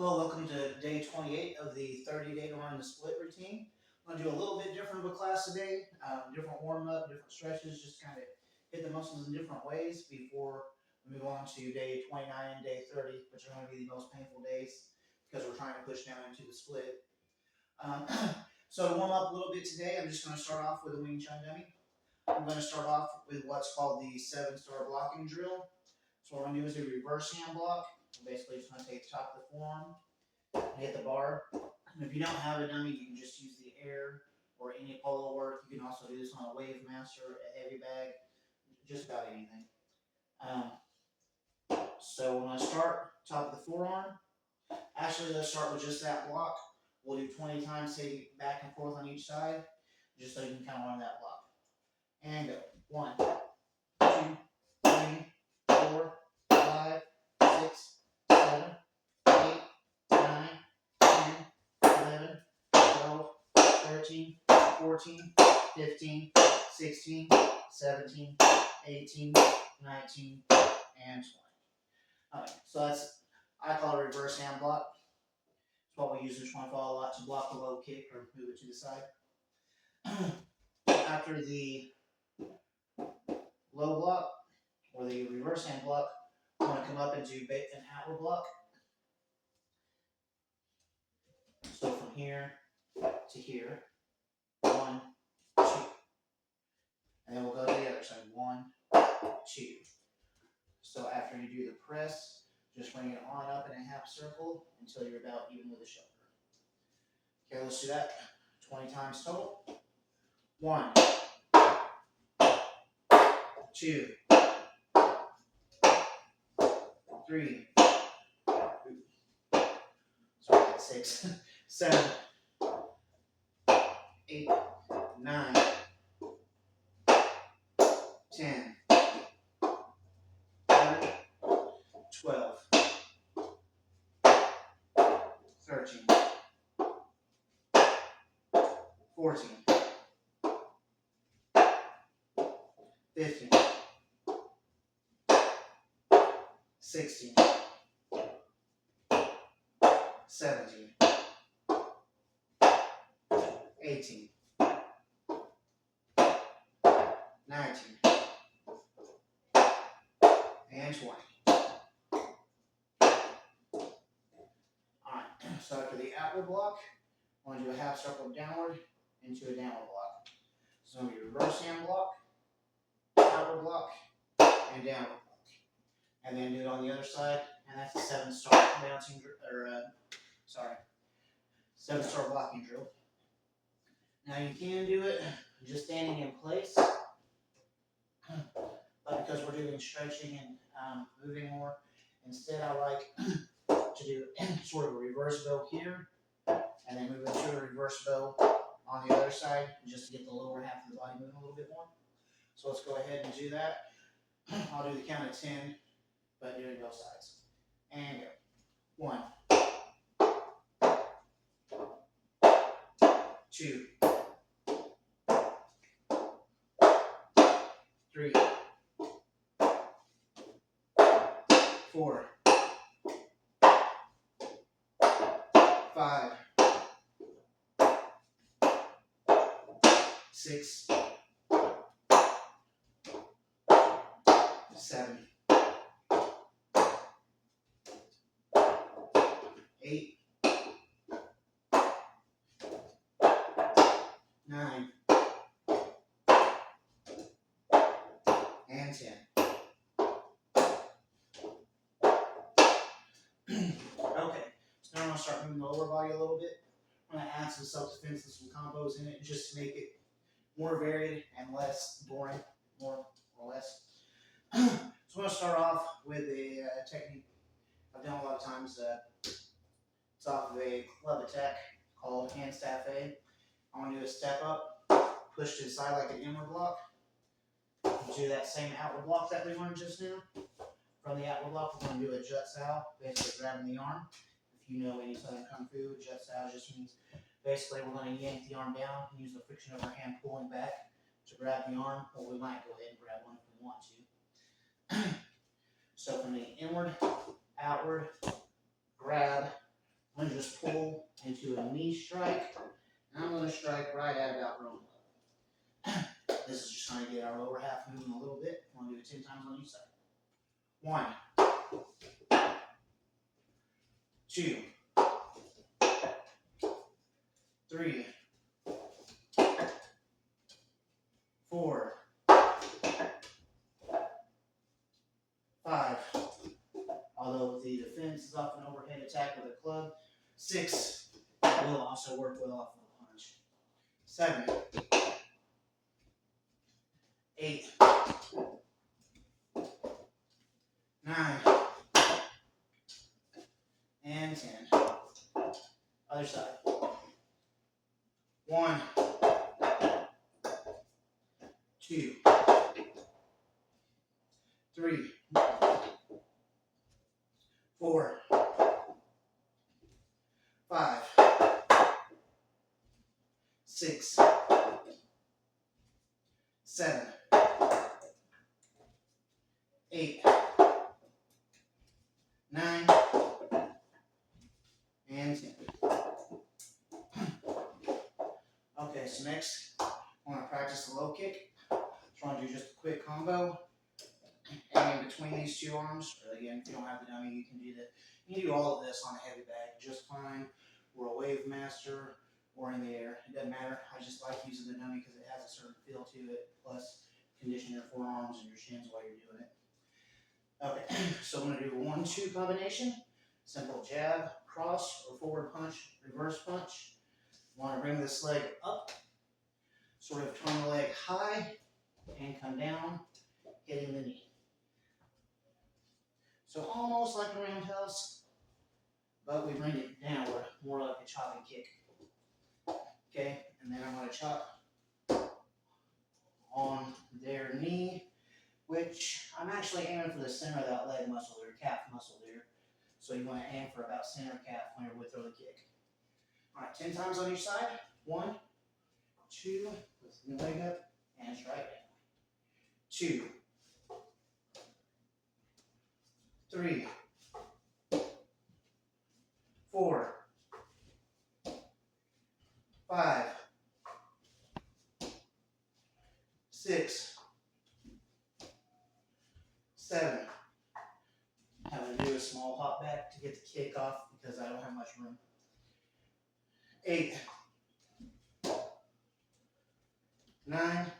Hello, welcome to day 28 of the 30-day learn the split routine. I'm going to do a little bit different of a class today, different warm-up, different stretches, just kind of hit the muscles in different ways before we move on to day 29 and day 30, which are going to be the most painful days because we're trying to push down into the split. Um, so to warm up a little bit today, I'm just going to start off with a Wing Chun dummy. I'm going to start off with what's called the 7-star blocking drill. So what we're going to do is a reverse hand block. Basically, just going to take the top of the forearm and hit the bar. And if you don't have a dummy, you can just use the air or any polo work. You can also do this on a wave master, a heavy bag, just about anything. So when I start, top of the forearm, actually let's start with just that block. We'll do 20 times, say back and forth on each side, just so you can kind of learn that block. And go. 1, 2, 3, 4, 5, 6, 7, 8, 9, 10, 11, 12, 13, 14, 15, 16, 17, 18, 19, and 20. Alright, so I call it a reverse hand block. It's what we use in Chuan Fa a lot to block the low kick or move it to the side. After the low block, or the reverse hand block, I'm going to come up and do an outward block. So from here to here, 1, 2. And then we'll go to the other side, 1, 2. So after you do the press, just bring it on up in a half circle until you're about even with the shoulder. Okay, let's do that 20 times total. 1, 2, 3, 6, 7, 8, 9, 10, 11, 12, 13, 14, 15, 16, 17, 18, 19, and 20. Alright, so after the outward block, I want to do a half circle downward into a downward block. So it's going to be reverse hand block, outward block, and downward block. And then do it on the other side, and that's the 7-star bouncing, 7-star blocking drill. Now you can do it just standing in place, but because we're doing stretching and moving more, instead I like to do sort of a reverse bow here, and then move into a reverse bow on the other side, just to get the lower half of the body moving a little bit more. So let's go ahead and do that. I'll do the count of 10, but doing both sides. And go. 1, 2, 3, 4, 5, 6, 7, 8, 9, and 10. Okay, so now I'm going to start moving the lower body a little bit. I'm going to add some self-defense and some combos in it just to make it more varied and less boring, more or less. So I'm going to start off with a technique I've done a lot of times. It's off of a club attack called hand staff A. I'm going to do a step up, push to the side like an inward block. Do that same outward block that we learned just now. From the outward block, we're going to do a jut sao, basically grabbing the arm. If you know any Southern Kung Fu, jut sao just means basically we're going to yank the arm down and use the friction of our hand pulling back to grab the arm, or we might go ahead and grab one if we want to. So from the inward, outward, grab, just pull into a knee strike. And I'm going to strike right at about groin level. This is just going to get our lower half moving a little bit. I'm going to do it 10 times on each side. 1, 2, 3, 4, 5. Although the defense is off an overhead attack with a club. 6. Will also work well off of a punch. 7, 8, 9, and 10. Other side. 1, 2, 3, 4, 5, 6, 7, 8, 9, and 10. Okay, so next I want to practice the low kick. So I want to do just a quick combo. And in between these two arms, or again, if you don't have the dummy, you can do that. You can do all of this on a heavy bag just fine, or a wave master, or in the air. It doesn't matter. I just like using the dummy because it has a certain feel to it, plus condition your forearms and your shins while you're doing it. Okay, so I'm going to do a 1-2 combination. Simple jab, cross, or forward punch, reverse punch. Want to bring this leg up, sort of turn the leg high, and come down, hitting the knee. So almost like a roundhouse, but we bring it downward, more like a chopping kick. Okay, and then I'm going to chop on their knee, which I'm actually aiming for the center of that leg muscle or calf muscle there. So you want to aim for about center calf when you're with throw the kick. All right, 10 times on each side. 1, 2, lift the leg up, and strike down. 2, 3, 4, 5, 6, 7. I'm going to do a small hop back to get the kick off because I don't have much room. 8, 9,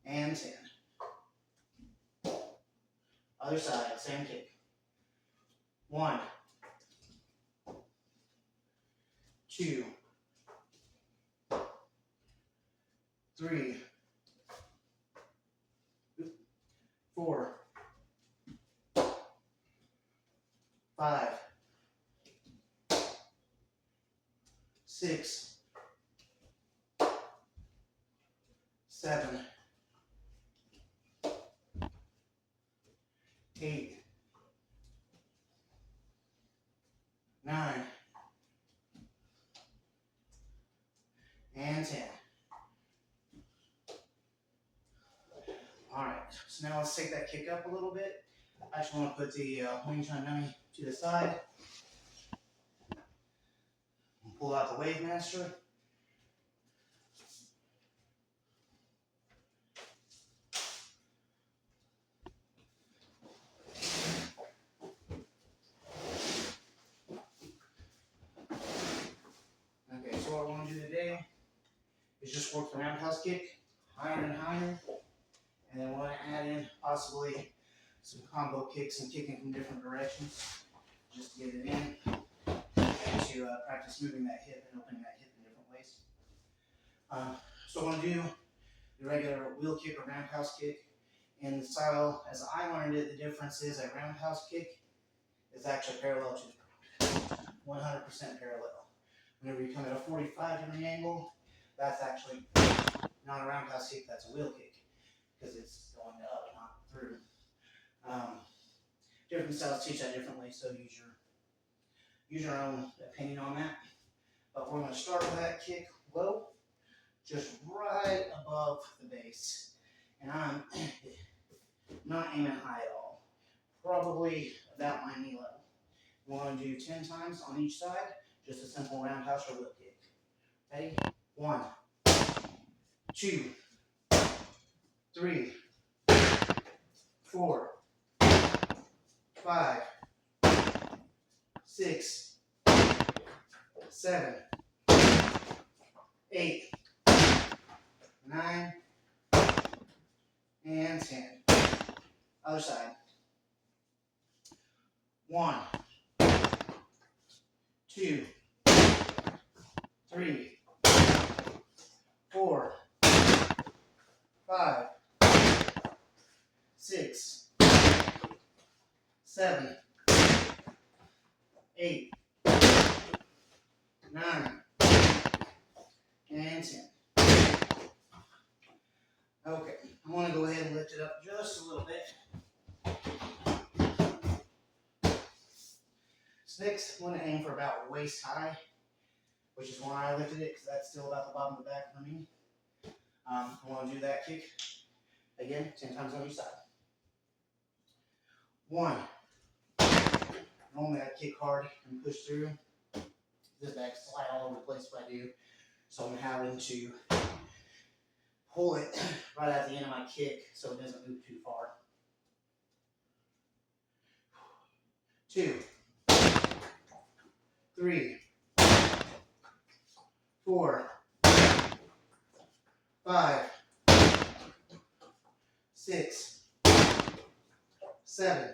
and 10. Other side, same kick. 1, 2, 3, 4, 5, 6, 7, 8, 9, and 10. Alright, so now let's take that kick up a little bit. I actually want to put the Wing Chun dummy to the side. Pull out the Wave Master. Okay, so what I want to do today is just work the roundhouse kick higher and higher. And then I want to add in possibly some combo kicks and kicking from different directions just to get it in and to practice moving that hip and opening that hip in different ways. So I want to do the regular wheel kick or roundhouse kick. In the style, as I learned it, the difference is a roundhouse kick is actually parallel to the ground. 100% parallel. Whenever you come at a 45-degree angle, that's actually not a roundhouse kick, that's a wheel kick because it's going up, not through. Different styles teach that differently, so use your own opinion on that. But we're going to start with that kick low, just right above the base. And I'm not aiming high at all. Probably about my knee level. We want to do 10 times on each side, just a simple roundhouse or whip kick. Ready? 1, 2, 3, 4, 5, 6, 7, 8, 9, and 10. Other side. 1, 2, 3, 4, 5, 6, 7, 8, 9, and 10. Okay, I want to go ahead and lift it up just a little bit. So next, I want to aim for about waist high, which is why I lifted it, because that's still about the bottom of the back for me. I want to do that kick again, 10 times on each side. 1. Normally I kick hard and push through. This back slide all over the place if I do. So I'm having to pull it right at the end of my kick so it doesn't move too far. 2, 3, 4, 5, 6, 7,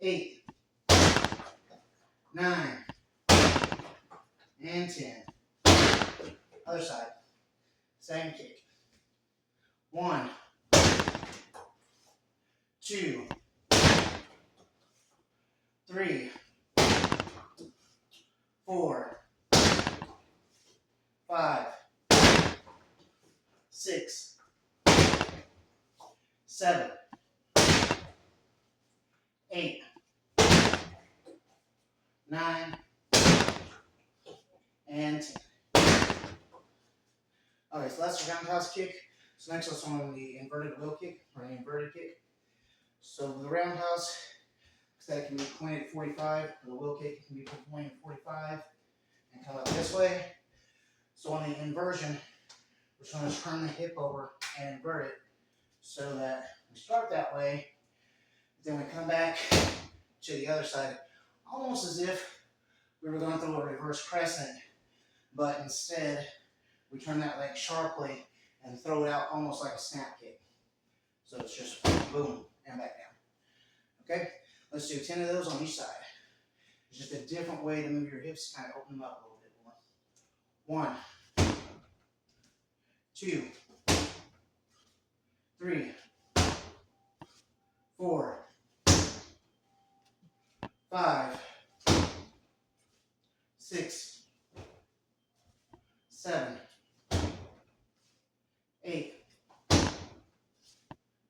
8, 9, and 10. Other side. Same kick. 1, 2, 3, 4, 5, 6, 7, 8, 9, and 10. Okay, so that's the roundhouse kick. So next let's on the inverted wheel kick, or an inverted kick. So the roundhouse, that can be pointed 45, or the wheel kick can be pointed 45, and come up this way. So on the inversion, we're just going to turn the hip over and invert it so that we start that way, then we come back to the other side, almost as if we were going through a reverse crescent, but instead we turn that leg sharply and throw it out almost like a snap kick. So it's just boom and back down. Okay, let's do 10 of those on each side. It's just a different way to move your hips, kind of open them up a little bit more. 1, 2, 3, 4, 5, 6, 7, 8,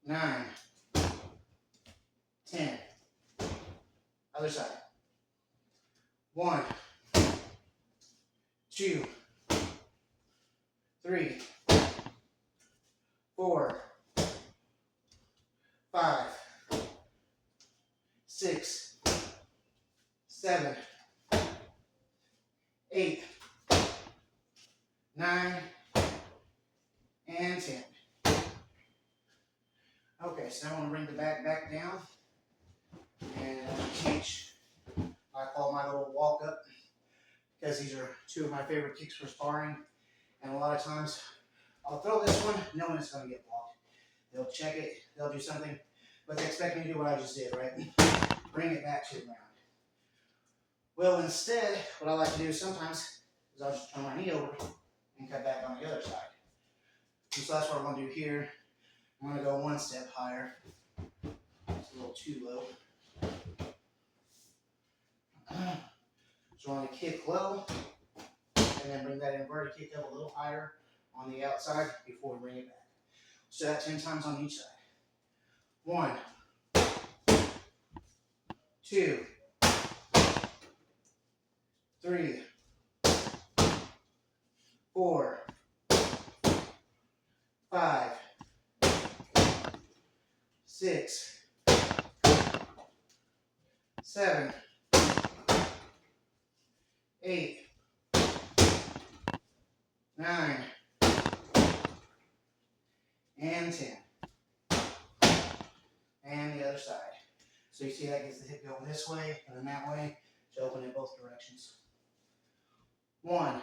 9, 10. Other side. 1, 2, 3, 4, 5, 6, 7, 8, 9, and 10. Okay, so now I want to bring the back down and teach I call my little walk up, because these are two of my favorite kicks for sparring, and a lot of times I'll throw this one knowing it's going to get blocked. They'll check it, they'll do something, but they expect me to do what I just did, right? Bring it back to the ground. Well, instead, what I like to do sometimes is I'll just turn my knee over and cut back on the other side. And so that's what I'm going to do here. I'm going to go one step higher. It's a little too low. So I'm going to kick low, and then bring that inverted kick up a little higher on the outside before we bring it back. So that 10 times on each side. 1, 2, 3, 4, 5, 6, 7, 8, 9, and 10. And the other side. So you see that gets the hip going this way and then that way to open in both directions. 1,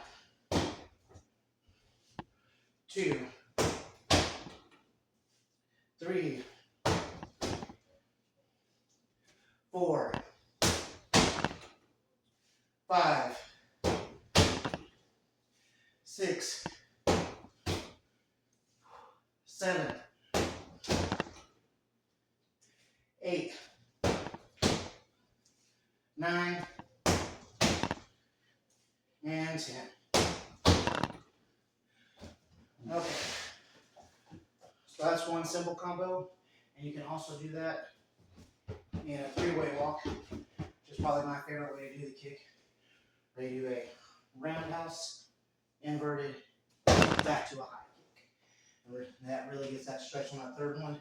2, 3, 4, 5, 6, 7, 8, 9, and 10. Okay. So that's one simple combo, and you can also do that in a three-way walk, which is probably my favorite way to do the kick. Where you do a roundhouse, inverted, back to a high kick. And that really gets that stretch on that third one.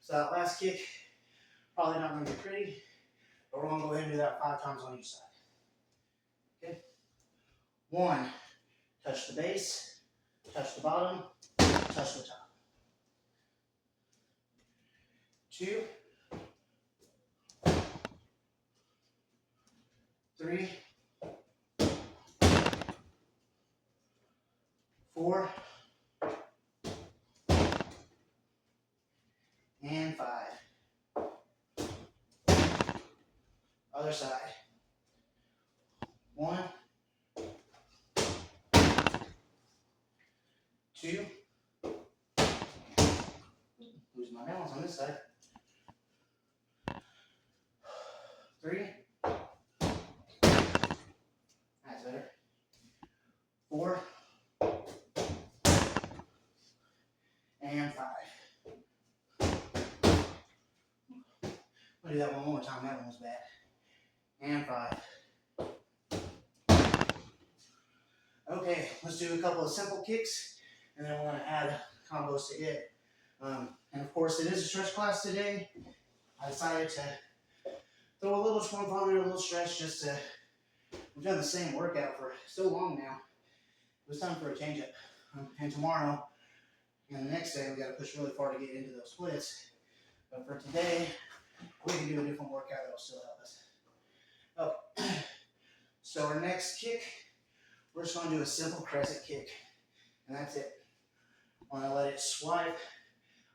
So that last kick, probably not going to be pretty, but we're going to go ahead and do that 5 times on each side. Okay? 1, touch the base, touch the bottom, touch the top. 2, 3, 4, and 5. Other side. 1, 2, lose my balance on this side. 3, that's better. 4, and 5. I'll do that one more time. That one was bad. And 5. Okay, let's do a couple of simple kicks, and then we're going to add combos to it. And of course, it is a stretch class today. I decided to throw a little swing on there, a little stretch, just to. We've done the same workout for so long now. It was time for a change up. And tomorrow and the next day, we got to push really far to get into those splits. But for today, we can do a different workout that will still help us. Oh, so our next kick, we're just going to do a simple crescent kick, and that's it. When I let it swipe,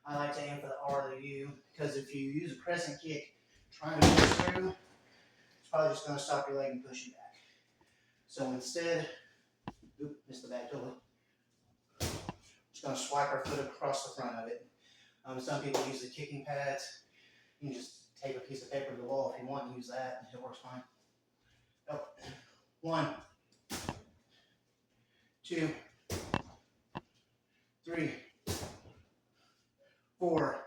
I like to aim for the R or the U, because if you use a crescent kick trying to push through, it's probably just going to stop your leg and push you back. So instead, missed the back totally. Just going to swipe our foot across the front of it. Some people use the kicking pads. You can just tape a piece of paper to the wall if you want and use that. It works fine. Oh. 1, 2, 3, 4,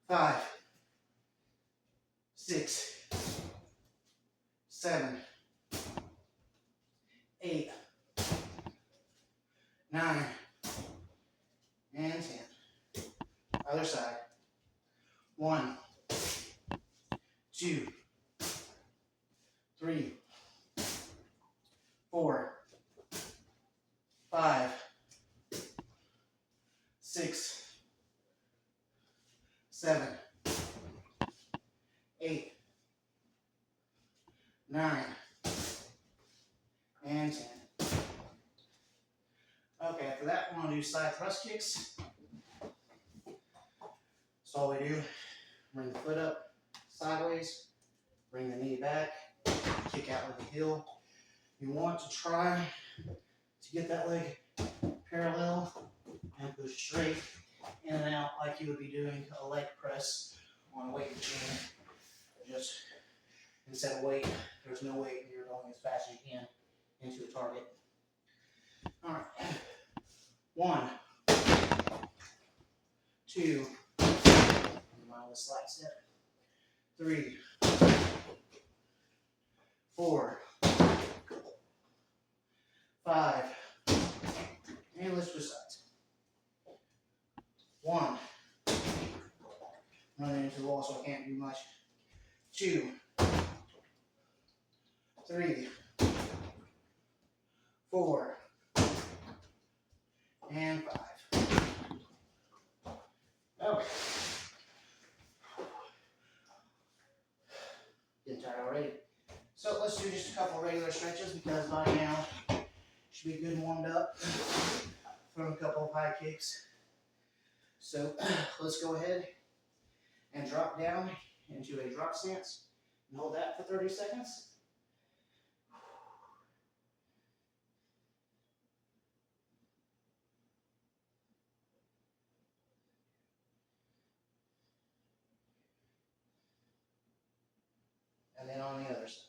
5, 6, 7, 8, 9, and 10. Other side. 1, 2, 3, 4, 5, 6, 7, 8, 9, and 10. Okay, after that, we're going to do side thrust kicks. So all we do, bring the foot up sideways, bring the knee back, kick out with the heel. You want to try to get that leg parallel and push straight in and out like you would be doing a leg press on a weight machine. Just instead of weight, there's no weight and you're going as fast as you can into the target. All right. 1, 2, mildly slight step. 3, 4, 5, and let's switch sides. 1, running into the wall so I can't do much. 2, 3, 4, and 5. Okay. Getting tired already. So let's do just a couple regular stretches because by now should be good and warmed up. Throw a couple of high kicks. So let's go ahead and drop down into a drop stance and hold that for 30 seconds. And then on the other side.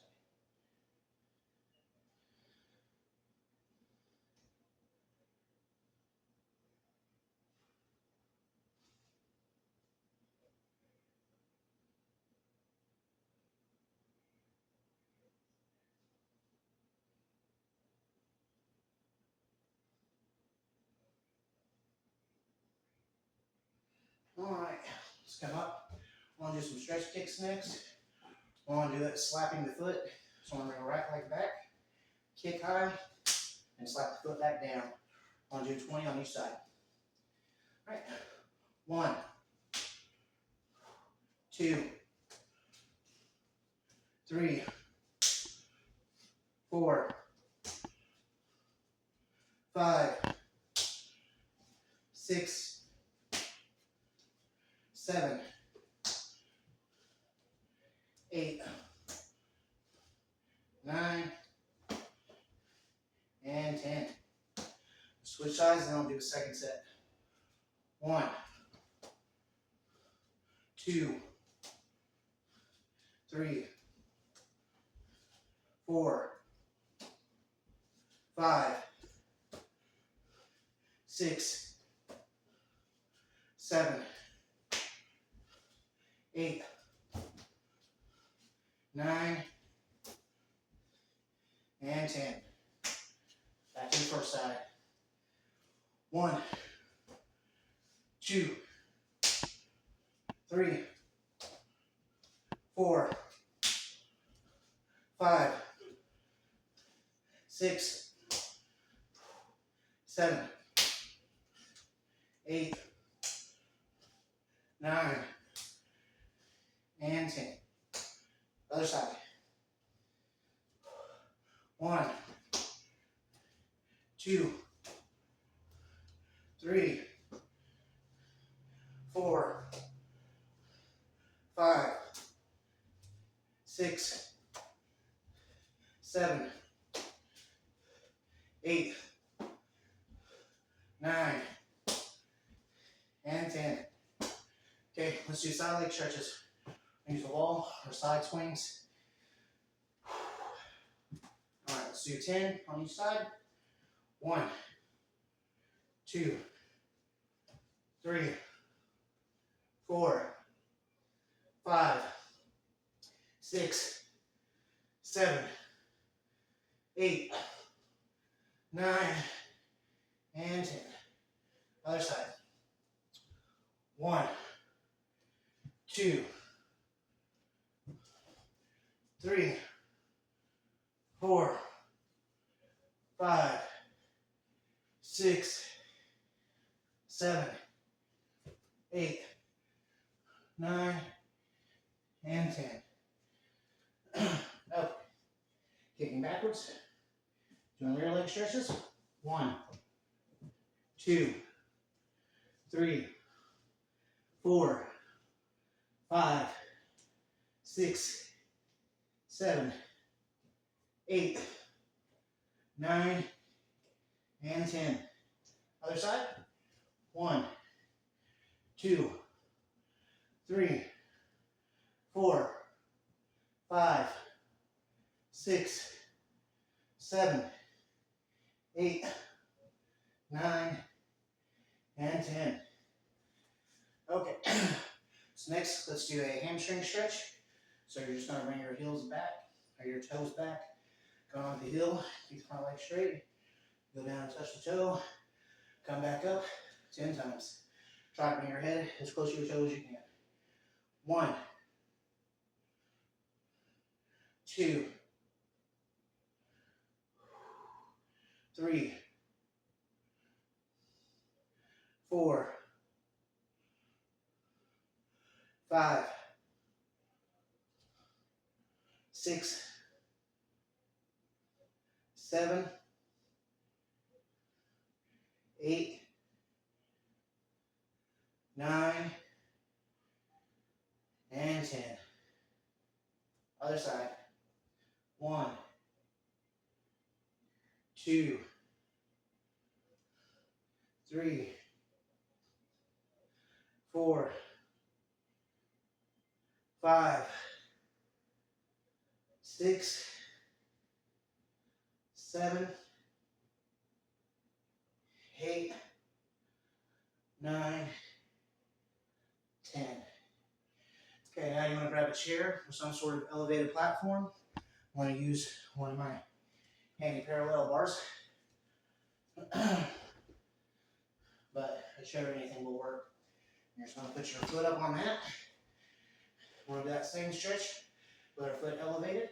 Alright, let's come up. I want to do some stretch kicks next. I want to do it slapping the foot. So I'm going to bring a rack leg back, kick high, and slap the foot back down. I want to do 20 on each side. Alright, 1, 2, 3, 4, 5, 6, 7, 8, 9, and 10. Switch sides and I'll do a second set. 1, 2, 3, 4, 5, 6, 7, 8, 9, and 10. Back to the first side. 1, 2, 3, 4, 5, 6, 7, 8, 9, and 10. Other side. 1, 2, 3, 4, 5, 6, 7, 8, 9, and 10. Okay, let's do side leg stretches. Use the wall or side swings. All right, let's do 10 on each side. 1, 2, 3, 4, 5, 6, 7, 8, 9, and 10. Other side. 1, 2, 3, 4, 5, 6, 7, 8, 9, and 10. Up. Kicking backwards. Doing rear leg stretches. 1, 2, 3, 4, 5, 6, 7, 8, 9, and 10. Other side. 1, 2, 3, 4, 5, 6, 7, 8, 9, and 10. Okay. So next, let's do a hamstring stretch. So you're just going to bring your heels back, or your toes back, go on the heel, keep the front leg straight, go down and touch the toe, come back up 10 times. Try to bring your head as close to your toe as you can. 1, 2, 3, 4, 5, 6, 7, 8, 9, and 10. Other side. 1, 2, 3, 4, 5, 6, 7, 8, 9, 10. Okay, now you want to grab a chair or some sort of elevated platform. I want to use one of my handy parallel bars. But a chair or anything will work. You're just going to put your foot up on that. We'll do that same stretch with our foot elevated.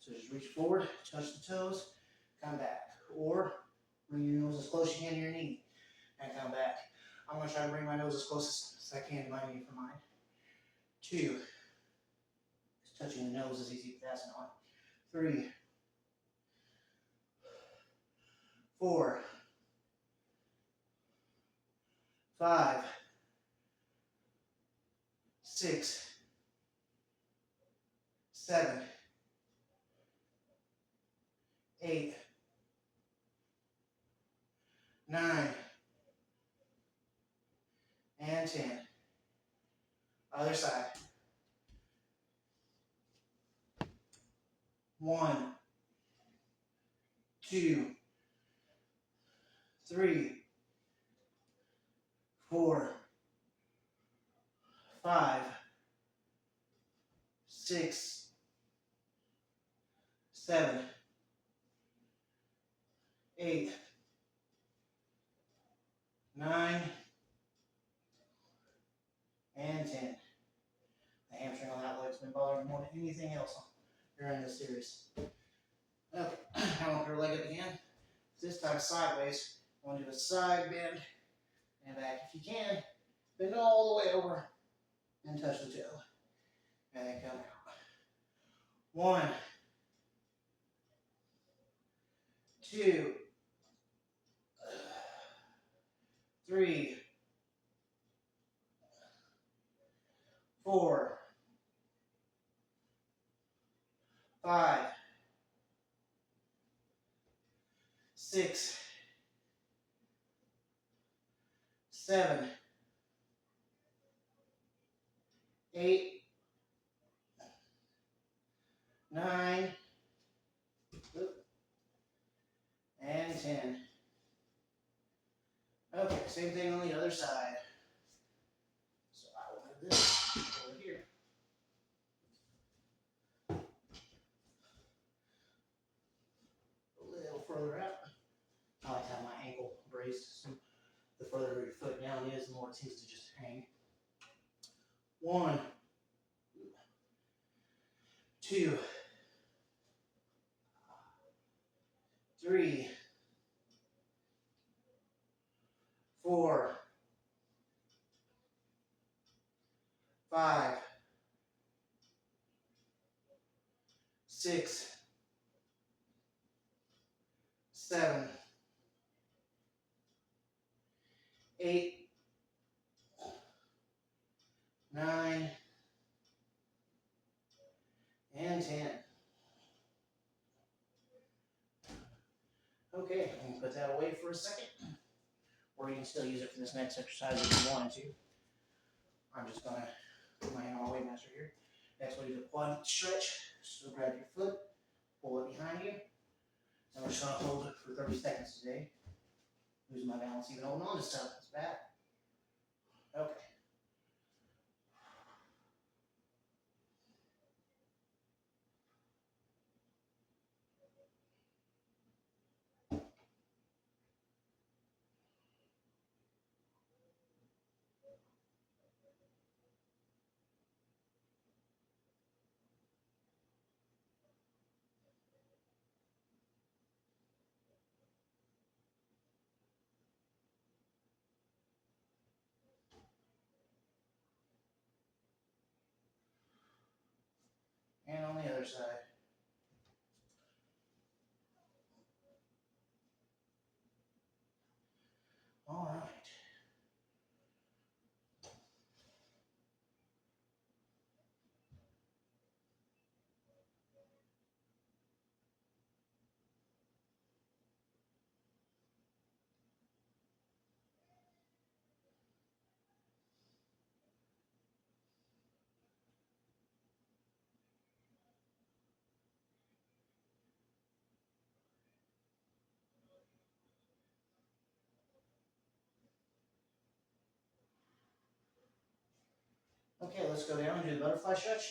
So just reach forward, touch the toes, come back. Or bring your nose as close as you can to your knee and come back. I'm going to try to bring my nose as close as I can to my knee for mine. 2. Just touching the nose is easy to pass it on. 3, 4, 5, 6, 7, 8, 9, and 10. Other side. 1, 2, 3, 4, 5, 6, 7, 8, 9, and 10. The hamstring on that leg's been bothering me more than anything else during this series. Okay, now I'll put your leg up again. This time sideways. I want to do a side bend and back. If you can, bend all the way over and touch the toe. And then come out. 1, 2, 3, 4, 5, 6, 7, 8, 9, and 10. Okay, same thing on the other side. So I will move this over here. A little further out. I like to have my ankle braced. So the further your foot down is, the more it seems to just hang. 1, 2, 3, 4, 5, 6, 7, 8, 9, and 10. Okay, I'm going to put that away for a second. Or you can still use it for this next exercise if you wanted to. I'm just going to put my hand on my weight master here. Next, we'll do the quad stretch. So grab your foot, pull it behind you, and we're just going to hold it for 30 seconds today. Losing my balance even holding on to stuff. That's bad. Okay. other side. All right. Okay, let's go down and do the butterfly stretch.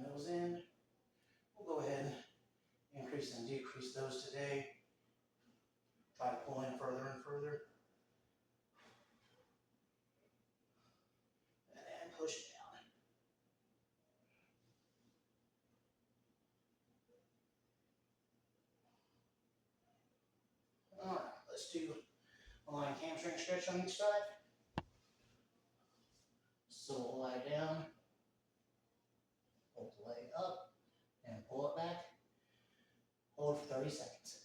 Those in. We'll go ahead and increase and decrease those today. Try to pull in further and further. And then push it down. All right, let's do a line hamstring stretch on each side. So we'll lie down, hold the leg up, and pull it back. Hold for 30 seconds.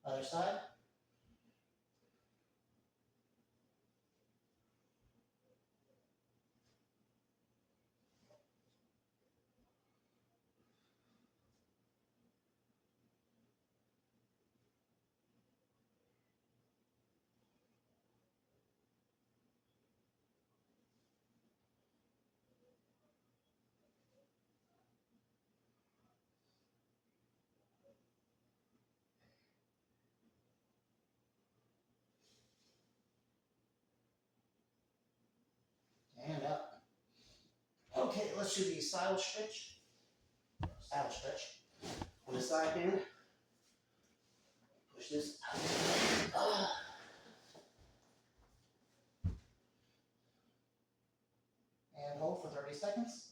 Other side. And up. Okay, let's do the saddle stretch. Saddle stretch. On the side bend. Push this out. And hold for 30 seconds.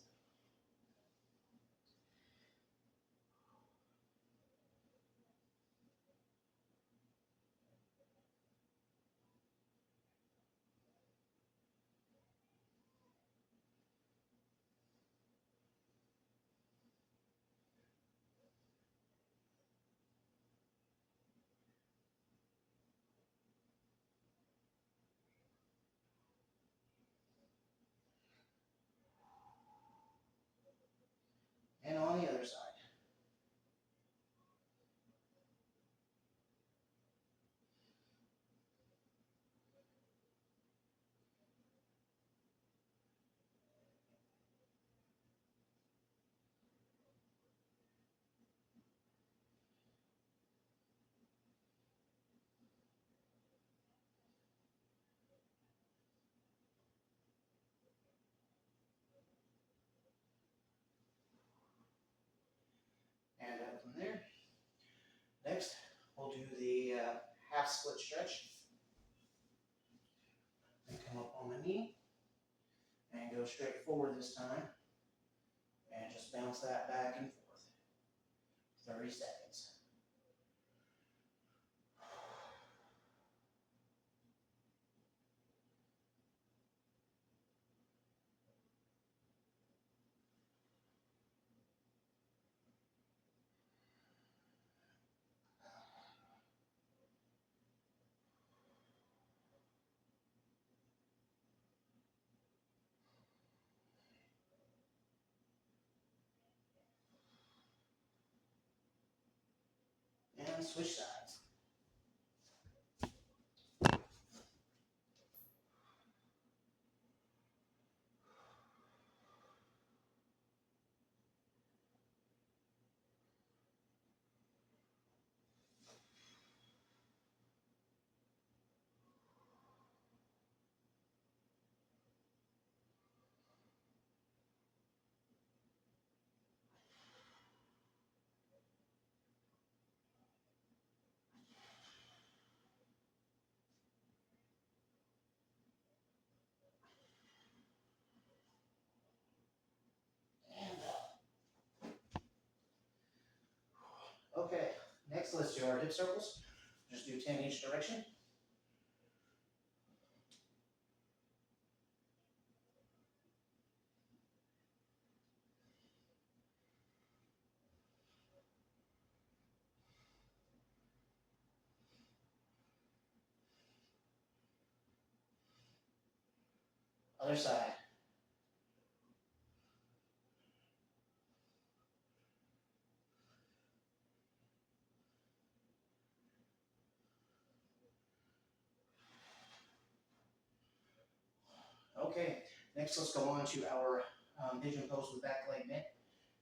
And on the other side. And up from there. Next, we'll do the half split stretch. And come up on the knee. And go straight forward this time. And just bounce that back and forth. 30 seconds. And switch sides. Next, let's do our hip circles. Just do 10 each direction. Other side. Okay, next let's go on to our pigeon pose with back leg bent.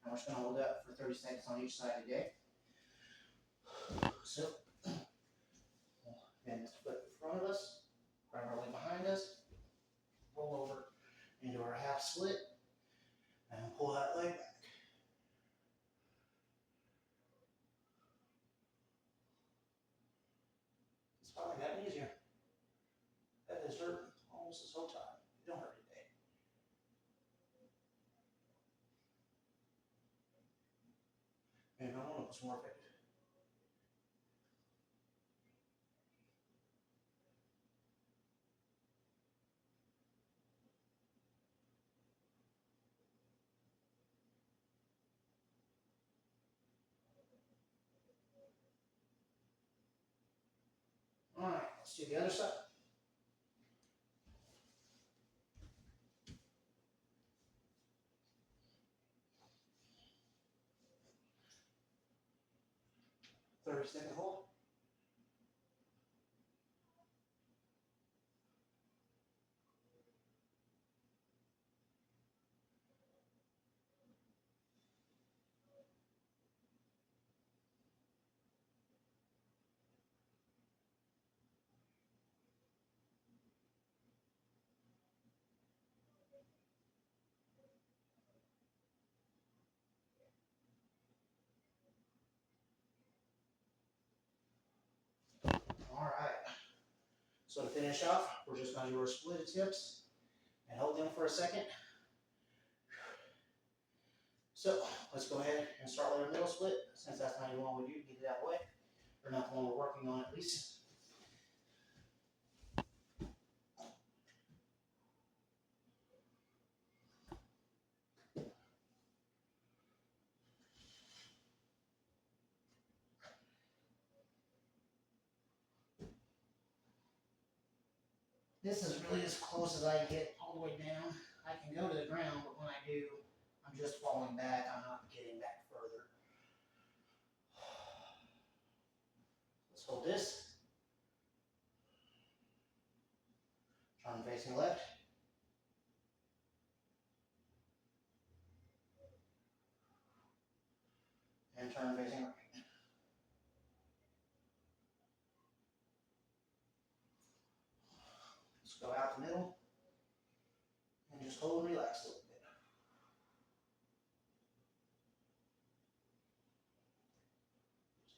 And we're just going to hold that for 30 seconds on each side today. So, bend this foot in front of us, grab our leg behind us, roll over into our half split, and pull that leg back. It's probably gotten easier. That is hurting almost this whole time. It don't hurt today. Maybe I don't know what's more effective. All right, let's do the other side. Second hold. All right. So to finish off, we're just going to do our split hips and hold them for a second. So let's go ahead and start with our middle split, since that's not even one we do, get it out of the way, or not the one we're working on at least. This is really as close as I get all the way down. I can go to the ground, but when I do, I'm just falling back. I'm not getting back further. Let's hold this. Turn facing left. And turn facing right. Let's go out the middle. And just hold and relax a little bit.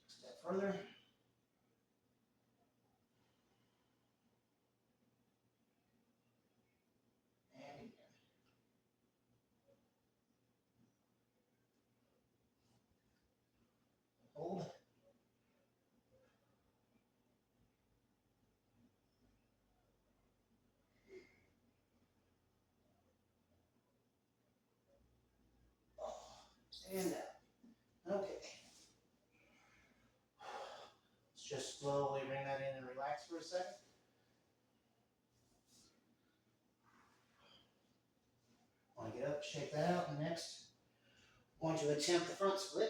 Step further. And again. Hold. Stand up. Okay. Let's just slowly bring that in and relax for a second. Want to get up, shake that out, and next, I want you to attempt the front split.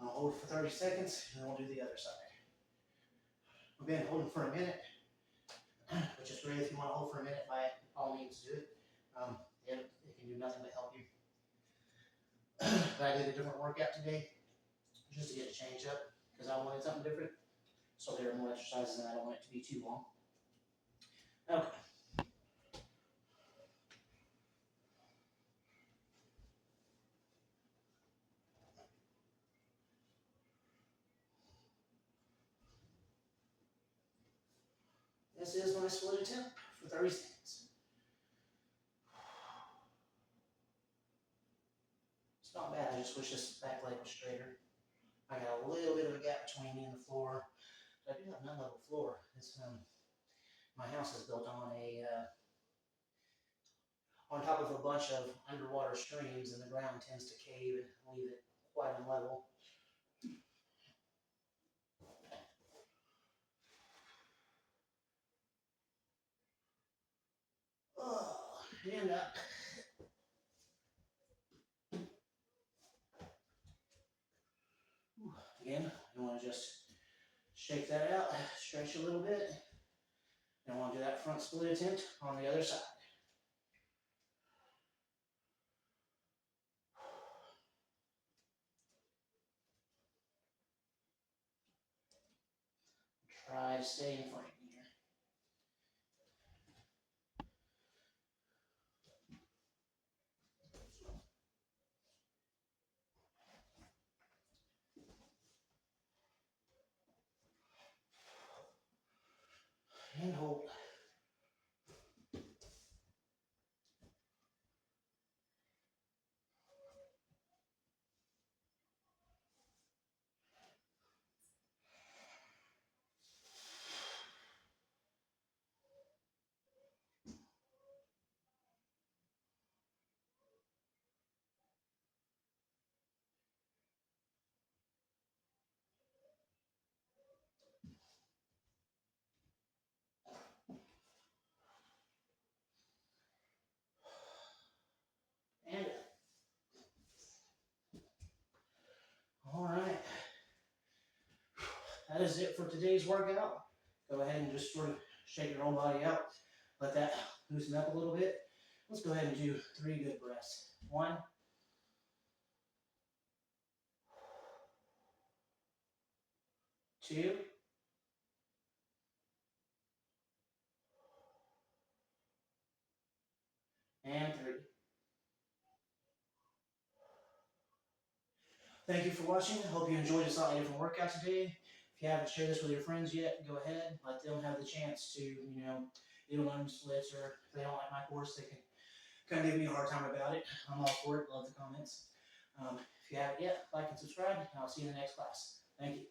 I'll hold for 30 seconds, and then we'll do the other side. We've been holding for a minute, which is great if you want to hold for a minute, by all means do it. It can do nothing but help you. But I did a different workout today, just to get it changed up, because I wanted something different. So there are more exercises, and I don't want it to be too long. Okay. This is my split attempt for 30 seconds. It's not bad, I just wish this back leg was straighter. I got a little bit of a gap between me and the floor. But I do have an unlevel floor. It's my house is built on top of a bunch of underwater streams, and the ground tends to cave and leave it quite unlevel. Oh, and up. Again, you want to just shake that out, stretch a little bit. And I want to do that front split attempt on the other side. Try to stay in frame here. And hold. And up. All right. That is it for today's workout. Go ahead and just sort of shake your whole body out. Let that loosen up a little bit. Let's go ahead and do 3 good breaths. 1, 2, and 3. Thank you for watching. I hope you enjoyed a slightly different workout today. If you haven't shared this with your friends yet, go ahead. Let them have the chance to, either learn splits, or if they don't like my course, they can kind of give me a hard time about it. I'm all for it. Love the comments. If you haven't yet, like and subscribe. And I'll see you in the next class. Thank you.